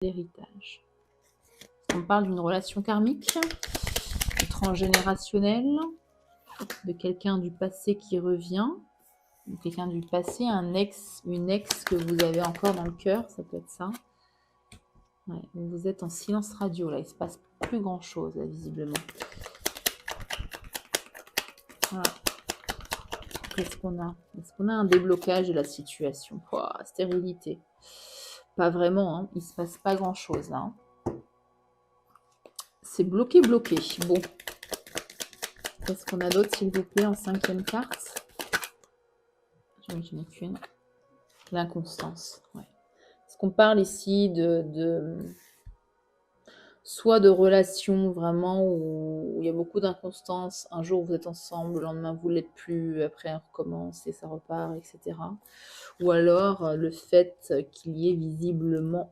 l'héritage. On parle d'une relation karmique, transgénérationnelle, de quelqu'un du passé qui revient, de quelqu'un du passé, un ex, une ex que vous avez encore dans le cœur, ça peut être ça. Ouais, vous êtes en silence radio, là, il ne se passe plus grand-chose, là, visiblement. Voilà. Qu'est-ce qu'on a? Est-ce qu'on a un déblocage de la situation? Pouah, stérilité. Pas vraiment, hein. Il ne se passe pas grand-chose, là. C'est bloqué, bloqué. Bon. Qu'est-ce qu'on a d'autre, s'il vous plaît, en 5e carte? J'en ai qu'une. L'inconstance. Ouais. Est-ce qu'on parle ici soit de relations vraiment où il y a beaucoup d'inconstance, un jour vous êtes ensemble, le lendemain vous ne l'êtes plus, après on recommence et ça repart, etc. Ou alors le fait qu'il y ait visiblement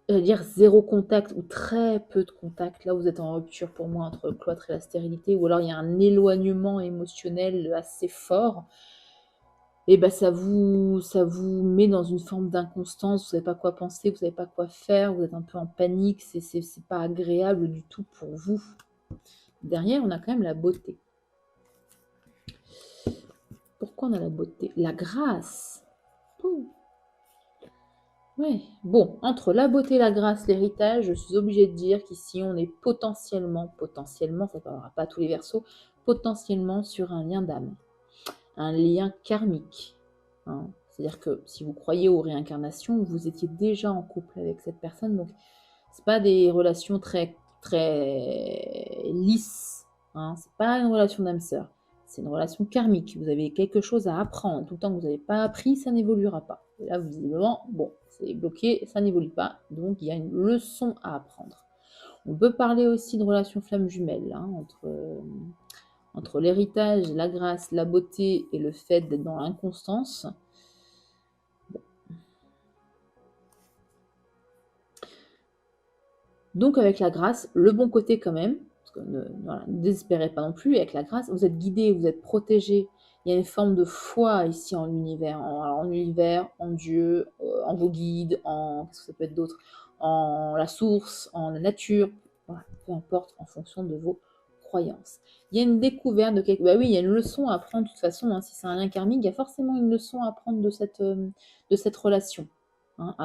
zéro contact ou très peu de contact, là vous êtes en rupture pour moi entre le cloître et la stérilité, ou alors il y a un éloignement émotionnel assez fort, et ben ça vous met dans une forme d'inconstance, vous savez pas quoi penser, vous savez pas quoi faire, vous êtes un peu en panique, c'est pas agréable du tout pour vous. Derrière, on a quand même la beauté. Pourquoi on a la beauté? La grâce. Ouais, bon, entre la beauté, la grâce, l'héritage, je suis obligée de dire qu'ici on est potentiellement, ça ne parlera pas à tous les verseaux, potentiellement sur un lien d'âme, un lien karmique. Hein. C'est-à-dire que si vous croyez aux réincarnations, vous étiez déjà en couple avec cette personne, donc c'est pas des relations très très lisses. Hein. C'est pas une relation d'âme sœur, c'est une relation karmique. Vous avez quelque chose à apprendre. Tout le temps que vous n'avez pas appris, ça n'évoluera pas. Et là, visiblement, bon, c'est bloqué, ça n'évolue pas, donc il y a une leçon à apprendre. On peut parler aussi de relation flamme jumelle, hein, entre l'héritage, la grâce, la beauté et le fait d'être dans l'inconstance. Bon. Donc avec la grâce, le bon côté quand même, parce que ne désespérez pas non plus, avec la grâce, vous êtes guidé, vous êtes protégé. Il y a une forme de foi ici en l'univers, en l'univers, en Dieu, en vos guides, qu'est-ce que ça peut être d'autre, en la source, en la nature, voilà, peu importe, en fonction de vos croyances. Il y a une découverte de quelque... Bah oui, il y a une leçon à apprendre de toute façon, hein, si c'est un lien karmique, il y a forcément une leçon à apprendre de cette relation. Hein,